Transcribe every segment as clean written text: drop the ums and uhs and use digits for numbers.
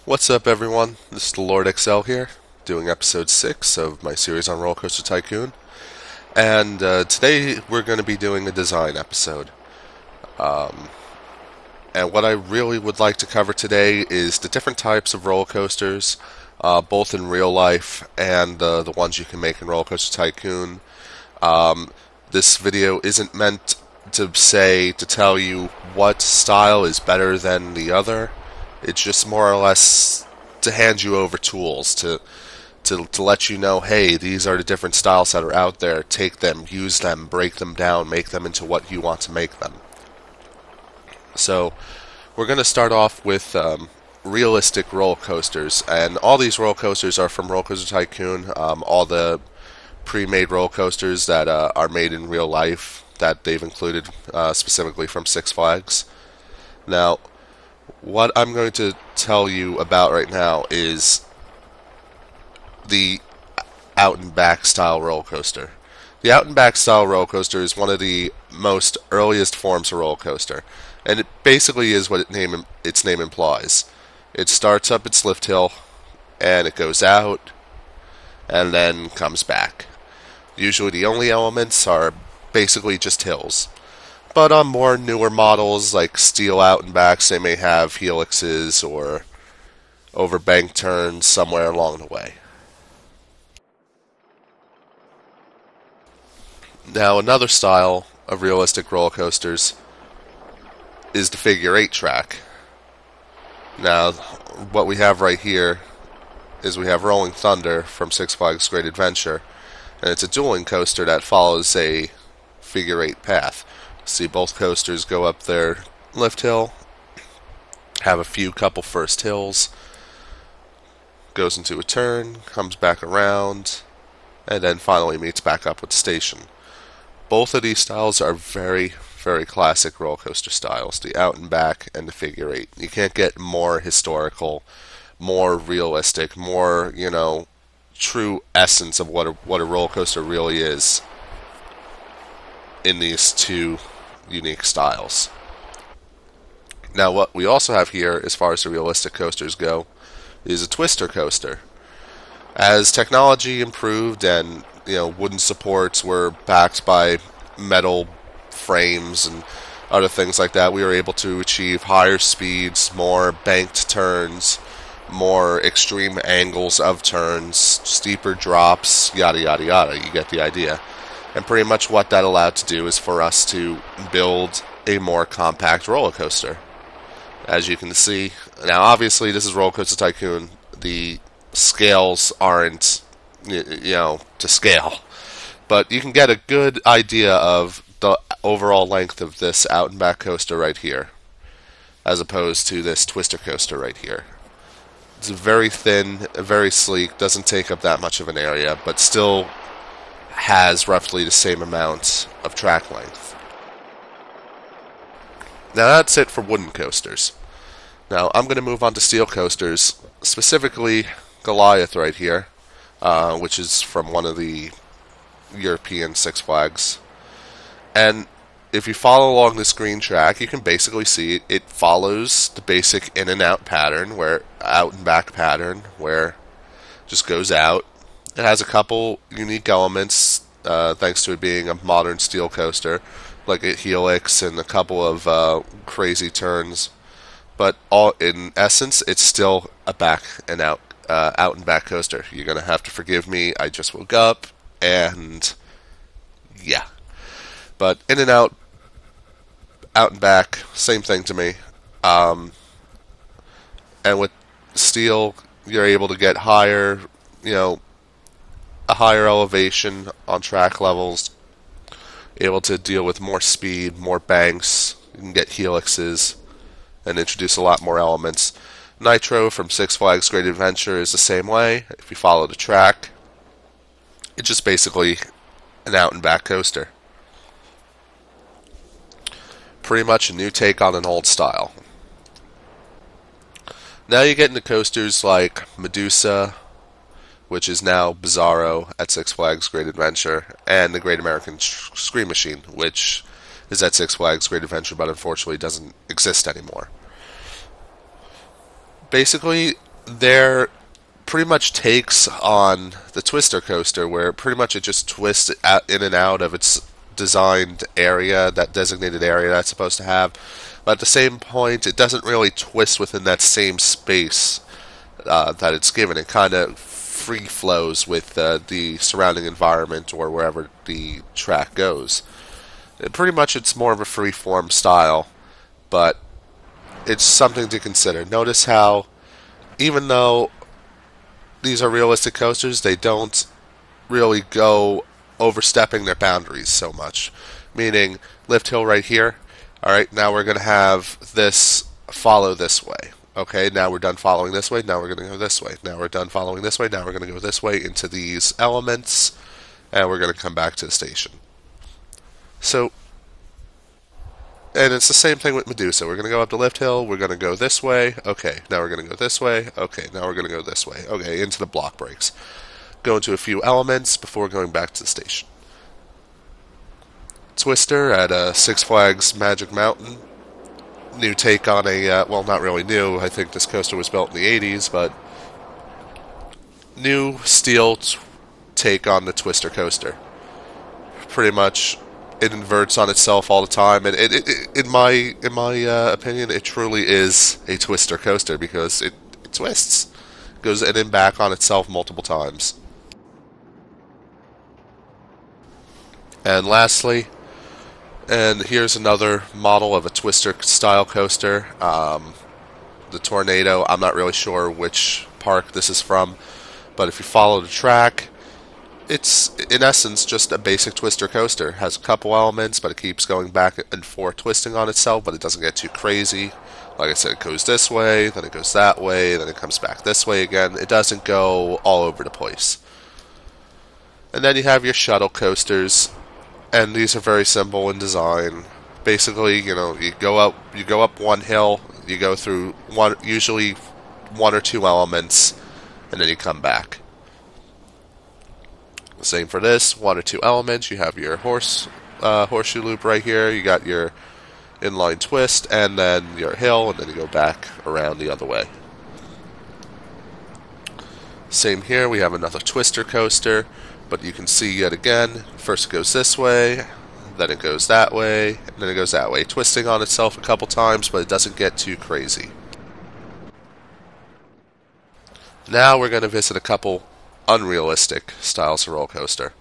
What's up, everyone? This is the Lord XL here, doing episode 6 of my series on Roller Coaster Tycoon. And today we're going to be doing a design episode. And what I really would like to cover today is the different types of roller coasters, both in real life and the ones you can make in Roller Coaster Tycoon. This video isn't meant to tell you what style is better than the other. It's just more or less to hand you over tools to let you know, hey, these are the different styles that are out there. Take them, use them, break them down, make them into what you want to make them. So we're going to start off with realistic roller coasters, and all these roller coasters are from Roller Coaster Tycoon. All the pre-made roller coasters that are made in real life that they've included specifically from Six Flags. Now, what I'm going to tell you about right now is the out and back style roller coaster. The out and back style roller coaster is one of the most earliest forms of roller coaster, and it basically is what its name implies. It starts up its lift hill, and it goes out, and then comes back. Usually the only elements are basically just hills. But on more newer models, like steel out and backs, they may have helixes or overbank turns somewhere along the way. Now, another style of realistic roller coasters is the figure eight track. Now, what we have right here is we have Rolling Thunder from Six Flags Great Adventure, and it's a dueling coaster that follows a figure eight path. See both coasters go up their lift hill, have a couple first hills, goes into a turn, comes back around, and then finally meets back up with the station. Both of these styles are very, very classic roller coaster styles, the out and back and the figure eight. You can't get more historical, more realistic, more, true essence of what a roller coaster really is in these two unique styles. Now, what we also have here, as far as the realistic coasters go, is a twister coaster. As technology improved and wooden supports were backed by metal frames and other things like that, we were able to achieve higher speeds, more banked turns, more extreme angles of turns, steeper drops, yada yada yada. You get the idea. And pretty much what that allowed to do is for us to build a more compact roller coaster. As you can see, now obviously this is Roller Coaster Tycoon. The scales aren't, to scale. But you can get a good idea of the overall length of this out and back coaster right here, as opposed to this twister coaster right here. It's very thin, very sleek, doesn't take up that much of an area, but still has roughly the same amount of track length. Now that's it for wooden coasters. Now I'm going to move on to steel coasters, specifically Goliath right here, which is from one of the European Six Flags. And if you follow along this green track, you can basically see it follows the basic in and out pattern, where out and back pattern, where it just goes out. It has a couple unique elements, thanks to it being a modern steel coaster, like a helix and a couple of crazy turns. But all in essence, it's still a back and out and back coaster. You're gonna have to forgive me. I just woke up, and yeah. But in and out and back, same thing to me. And with steel, you're able to get higher, a higher elevation on track levels, able to deal with more speed, more banks. You can get helixes and introduce a lot more elements. Nitro from Six Flags Great Adventure is the same way. If you follow the track, it's just basically an out and back coaster. Pretty much a new take on an old style. Now you get into coasters like Medusa, which is now Bizarro at Six Flags Great Adventure, and the Great American Scream Machine, which is at Six Flags Great Adventure but unfortunately doesn't exist anymore. Basically, they're pretty much takes on the Twister Coaster, where pretty much it just twists in and out of its designed area, that designated area that's supposed to have. But at the same point, it doesn't really twist within that same space that it's given. It kind of free flows with the surrounding environment or wherever the track goes. Pretty much it's more of a free form style, but it's something to consider. Notice how, even though these are realistic coasters, they don't really go overstepping their boundaries so much. Meaning, lift hill right here. Alright, now we're going to have this follow this way. Okay, now we're done following this way, now we're going to go this way. Now we're done following this way, now we're going to go this way into these elements, and we're going to come back to the station. So, and it's the same thing with Medusa. We're going to go up the lift hill, we're going to go this way, okay, now we're going to go this way, okay, now we're going to go this way, okay, into the block breaks. Go into a few elements before going back to the station. Twister at Six Flags Magic Mountain. New take on a, well, not really new, I think this coaster was built in the 80s, but new steel take on the Twister coaster. Pretty much it inverts on itself all the time, and in my opinion, it truly is a Twister coaster because it twists, goes in and back on itself multiple times. And lastly, and here's another model of a Twister style coaster, the Tornado. I'm not really sure which park this is from, but if you follow the track, it's in essence just a basic Twister coaster. It has a couple elements, but it keeps going back and forth twisting on itself, but it doesn't get too crazy. Like I said, it goes this way, then it goes that way, then it comes back this way again. It doesn't go all over the place. And then you have your shuttle coasters, and these are very simple in design. Basically, you know, you go up one hill, you go through usually one or two elements, and then you come back. Same for this, one or two elements. You have your horseshoe loop right here. You got your inline twist, and then your hill, and then you go back around the other way. Same here. We have another Twister coaster, but you can see yet again. First it goes this way, then it goes that way, and then it goes that way, twisting on itself a couple times, but it doesn't get too crazy. Now we're going to visit a couple unrealistic styles of roller coaster.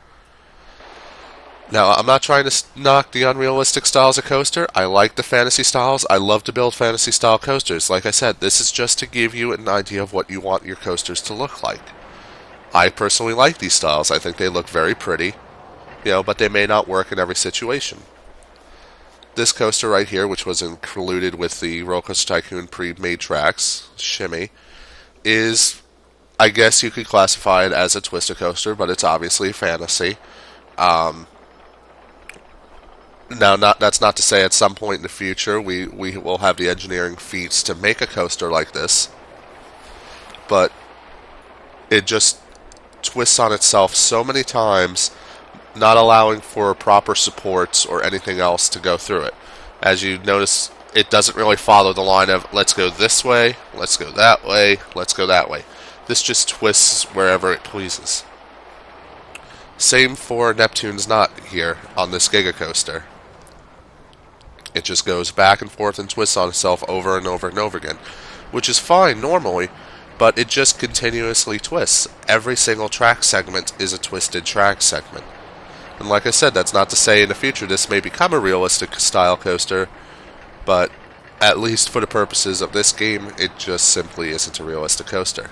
Now, I'm not trying to knock the unrealistic styles of coaster. I like the fantasy styles. I love to build fantasy style coasters. Like I said, this is just to give you an idea of what you want your coasters to look like. I personally like these styles. I think they look very pretty, but they may not work in every situation. This coaster right here, which was included with the Roller Coaster Tycoon pre-made tracks, Shimmy, is, I guess you could classify it as a Twister coaster, but it's obviously fantasy. Now, that's not to say at some point in the future we will have the engineering feats to make a coaster like this, but it just twists on itself so many times, not allowing for proper supports or anything else to go through it. As you notice, it doesn't really follow the line of let's go this way, let's go that way, let's go that way. This just twists wherever it pleases. Same for Neptune's Knot here on this Giga Coaster. It just goes back and forth and twists on itself over and over and over again, which is fine normally, but it just continuously twists. Every single track segment is a twisted track segment. And like I said, that's not to say in the future this may become a realistic style coaster, but at least for the purposes of this game, it just simply isn't a realistic coaster.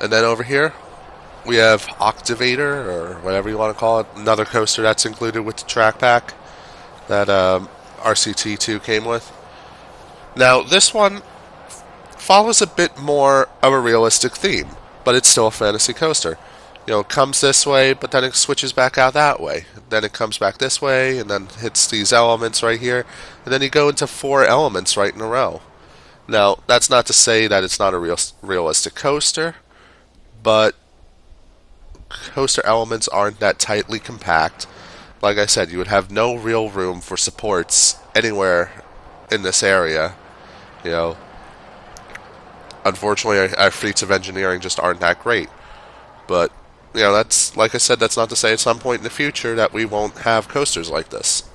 And then over here, we have Octavator, or whatever you want to call it, another coaster that's included with the track pack that RCT2 came with. Now, this one follows a bit more of a realistic theme, but it's still a fantasy coaster. It comes this way, but then it switches back out that way. Then it comes back this way, and then hits these elements right here, and then you go into 4 elements right in a row. Now, that's not to say that it's not a realistic coaster, but coaster elements aren't that tightly compact. Like I said, you would have no real room for supports anywhere in this area. You know, unfortunately, our feats of engineering just aren't that great. But that's like I said. That's not to say at some point in the future that we won't have coasters like this.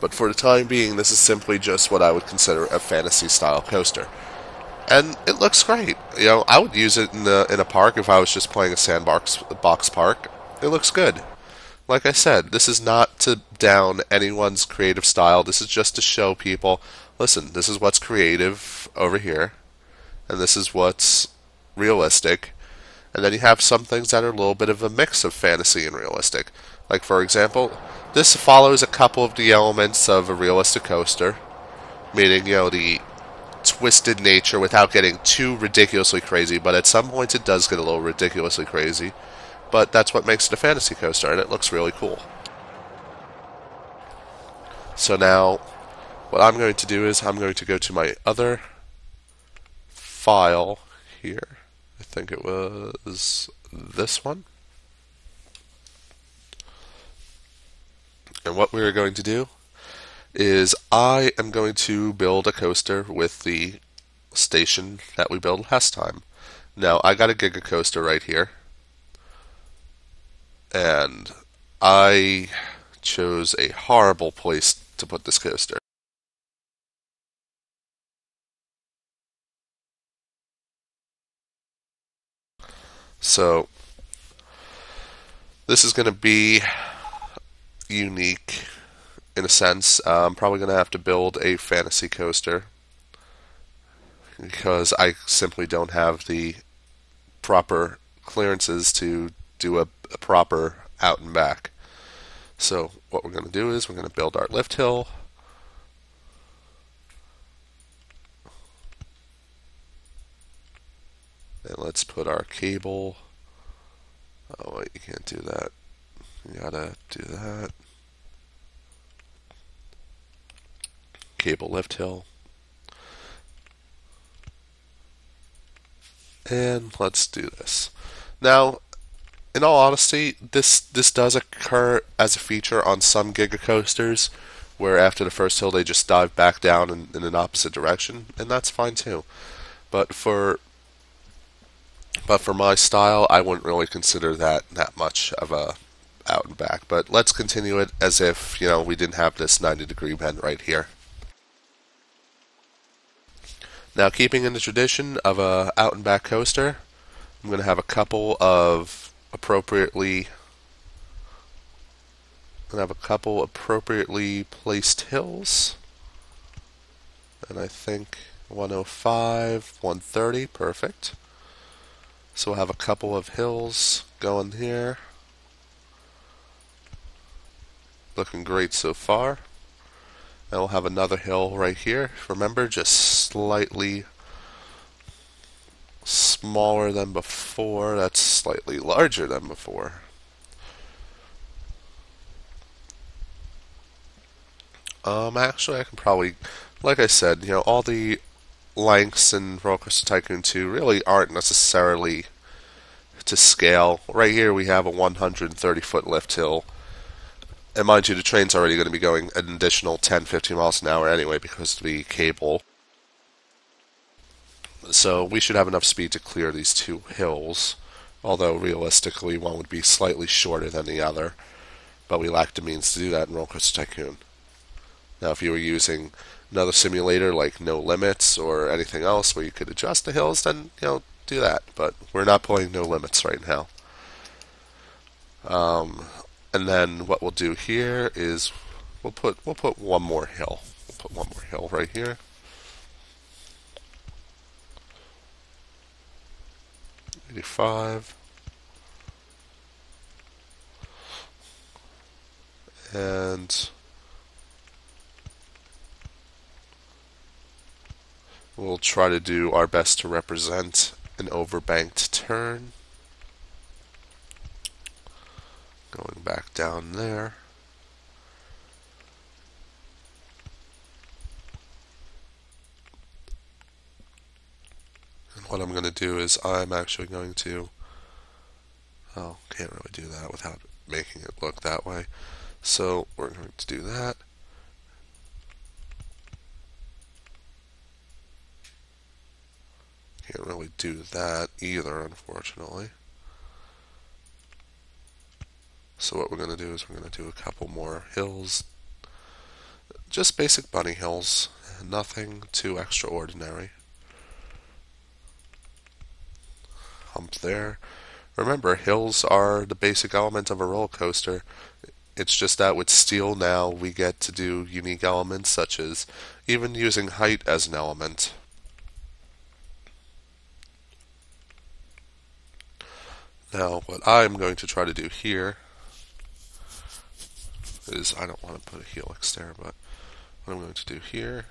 But for the time being, this is simply just what I would consider a fantasy style coaster, and it looks great. I would use it in a park if I was just playing a sandbox box park. It looks good. Like I said, this is not to down anyone's creative style. This is just to show people, listen, this is what's creative over here, and this is what's realistic. And then you have some things that are a little bit of a mix of fantasy and realistic. Like, for example, this follows a couple of the elements of a realistic coaster, meaning, the twisted nature without getting too ridiculously crazy, but at some points it does get a little ridiculously crazy. But that's what makes it a fantasy coaster, and it looks really cool. So now, what I'm going to do is I'm going to go to my other file here. I think it was this one. And what we're going to do is I am going to build a coaster with the station that we built last time. Now, I got a Giga Coaster right here. And I chose a horrible place to put this coaster. So, this is going to be unique in a sense. I'm probably going to have to build a fantasy coaster because I simply don't have the proper clearances to do a proper out and back. So what we're going to do is we're going to build our lift hill. And let's put our cable. Oh wait, you can't do that. You gotta do that. Cable lift hill. And let's do this. Now, in all honesty, this does occur as a feature on some Giga Coasters, where after the first hill they just dive back down in an opposite direction, and that's fine too. But for my style, I wouldn't really consider that much of a out and back. But let's continue it as if we didn't have this 90-degree bend right here. Now, keeping in the tradition of a out and back coaster, I'm going to have a couple of appropriately placed hills, and I think 105, 130, perfect. So we'll have a couple of hills going here. Looking great so far. And we'll have another hill right here. Remember, just slightly smaller than before. That's slightly larger than before. Actually, I can probably, like I said, all the lengths in Roller Coaster Tycoon 2 really aren't necessarily to scale. Right here we have a 130-foot lift hill. And mind you, the train's already going to be going an additional 10-15 miles an hour anyway because of the cable. So we should have enough speed to clear these two hills, although realistically one would be slightly shorter than the other. But we lack the means to do that in Roller Coaster Tycoon. Now, if you were using another simulator like No Limits or anything else where you could adjust the hills, then do that. But we're not playing No Limits right now. And then what we'll do here is we'll put one more hill. We'll put one more hill right here. '85. And we'll try to do our best to represent an overbanked turn. Going back down there. And what I'm going to do is I'm actually going to, can't really do that without making it look that way. So we're going to do that. Can't really do that either, unfortunately. So what we're going to do is we're going to do a couple more hills. Just basic bunny hills. Nothing too extraordinary. Hump there. Remember, hills are the basic element of a roller coaster. It's just that with steel now we get to do unique elements such as even using height as an element. Now what I'm going to try to do here is, I don't want to put a helix there, but what I'm going to do here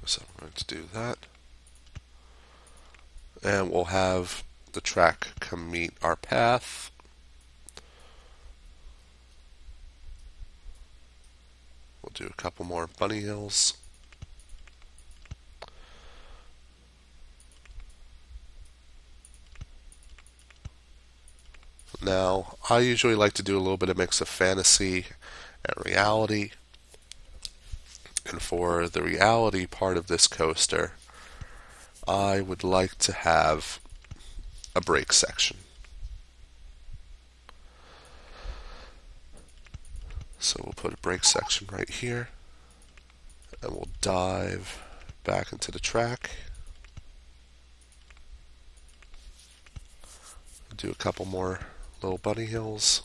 so I'm going to do that, and we'll have the track come meet our path. We'll do a couple more bunny hills. Now, I usually like to do a little bit of mix of fantasy and reality. And for the reality part of this coaster, I would like to have a brake section. So we'll put a brake section right here, and we'll dive back into the track. Do a couple more little bunny hills.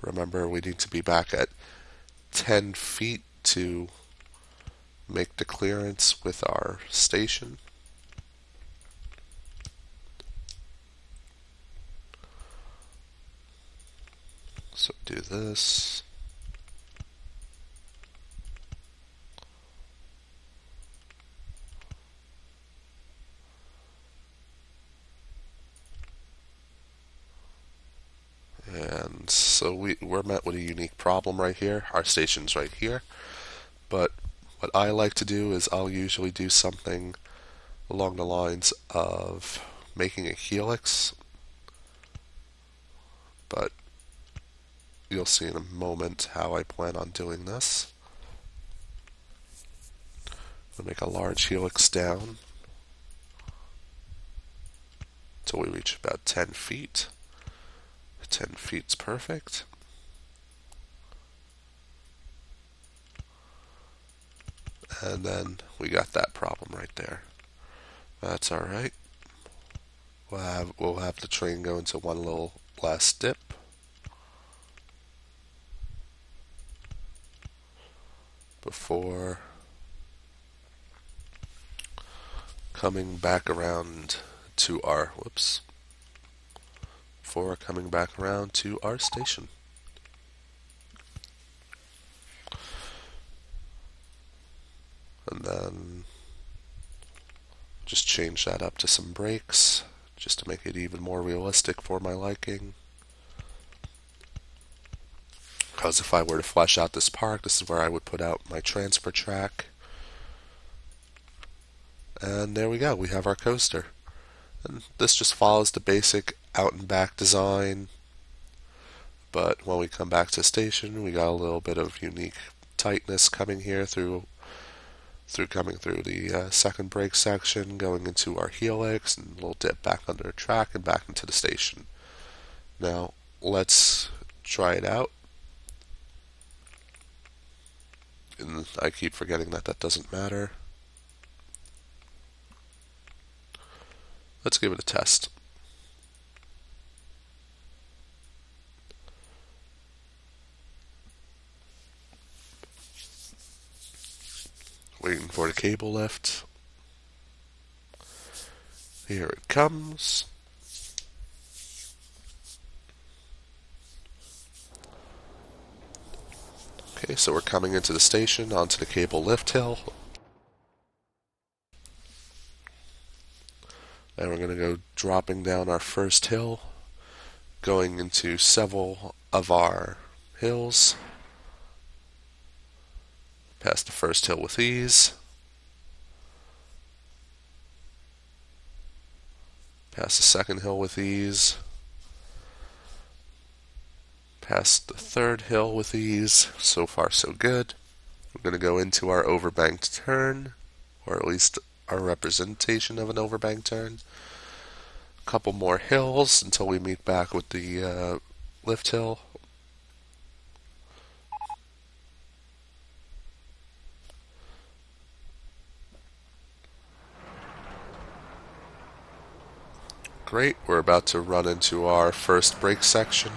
Remember, we need to be back at 10 feet to make the clearance with our station. So do this. And so we're met with a unique problem right here. Our station's right here. But what I like to do is I'll usually do something along the lines of making a helix. But you'll see in a moment how I plan on doing this. I'll make a large helix down until we reach about 10 feet. 10 feet's perfect. And then we got that problem right there. That's alright. We'll have the train go into one little last dip. Before coming back around to our, before coming back around to our station. And then just change that up to some brakes, just to make it even more realistic for my liking. Because if I were to flesh out this park, this is where I would put out my transfer track. And there we go, we have our coaster. And this just follows the basic out and back design. But when we come back to station, we got a little bit of unique tightness coming here through coming through the second brake section, going into our helix, and a little dip back under the track and back into the station. Now, let's try it out. And I keep forgetting that doesn't matter. Let's give it a test. Waiting for the cable lift. Here it comes. Okay, so we're coming into the station onto the cable lift hill. And we're going to go dropping down our first hill, going into several of our hills. Past the first hill with ease. Pass the second hill with ease. Past the third hill with ease. So far, so good. We're going to go into our overbanked turn, or at least our representation of an overbanked turn. A couple more hills until we meet back with the lift hill. Great, we're about to run into our first brake section.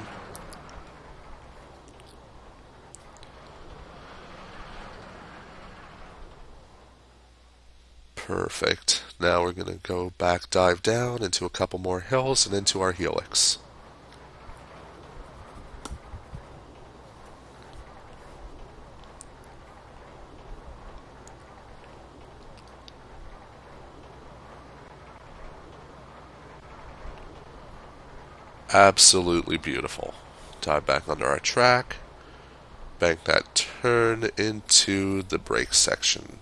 Perfect. Now we're going to go back, dive down into a couple more hills and into our helix. Absolutely beautiful. Dive back under our track. Bank that turn into the brake section.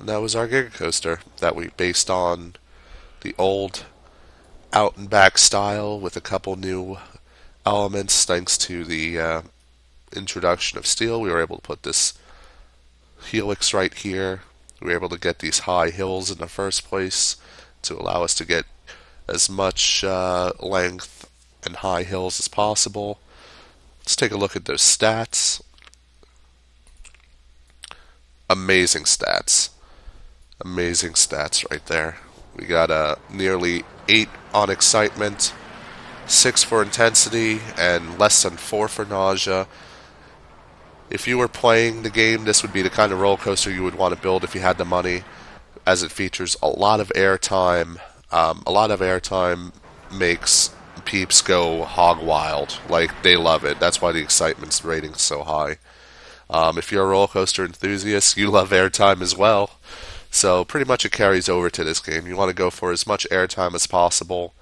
And that was our Giga Coaster that we based on the old out and back style with a couple new elements thanks to the introduction of steel. We were able to put this helix right here. We were able to get these high hills in the first place to allow us to get as much length and high hills as possible. Let's take a look at those stats. Amazing stats. Amazing stats right there. We got a nearly 8 on excitement, 6 for intensity, and less than 4 for nausea. If you were playing the game, this would be the kind of roller coaster you would want to build if you had the money, as it features a lot of airtime. A lot of airtime makes peeps go hog wild. Like, they love it. That's why the excitement rating is so high. If you're a roller coaster enthusiast, you love airtime as well. So pretty much it carries over to this game. You want to go for as much airtime as possible,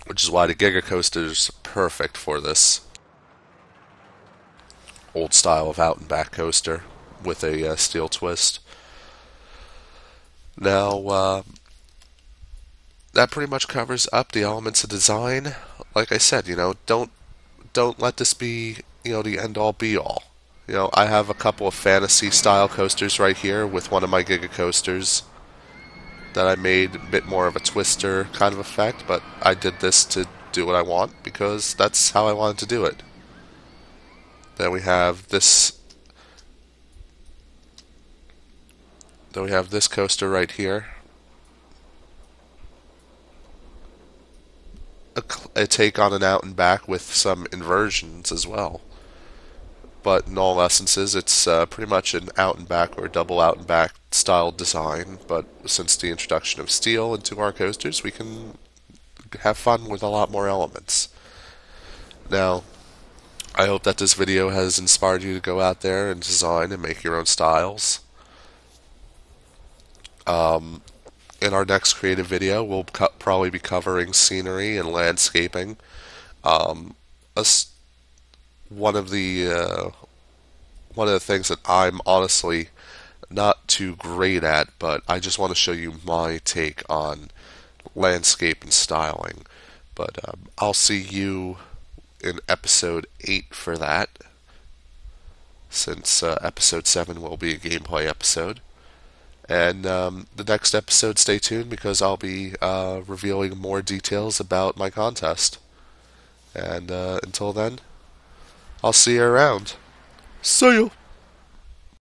which is why the Giga Coaster is perfect for this old style of out and back coaster with a steel twist. Now, that pretty much covers up the elements of design. Like I said, don't let this be, the end all be all. I have a couple of fantasy style coasters right here with one of my Giga Coasters that I made a bit more of a twister kind of effect, but I did this to do what I want because that's how I wanted to do it. Then we have this coaster right here. A take on an out and back with some inversions as well. But in all essences, it's pretty much an out and back or double out and back style design. But since the introduction of steel into our coasters, we can have fun with a lot more elements. Now, I hope that this video has inspired you to go out there and design and make your own styles. In our next creative video, we'll probably be covering scenery and landscaping. One of the things that I'm honestly not too great at, but I just want to show you my take on landscape and styling. But I'll see you in episode 8 for that, since episode 7 will be a gameplay episode. And the next episode, stay tuned because I'll be revealing more details about my contest. And until then, I'll see you around. See ya!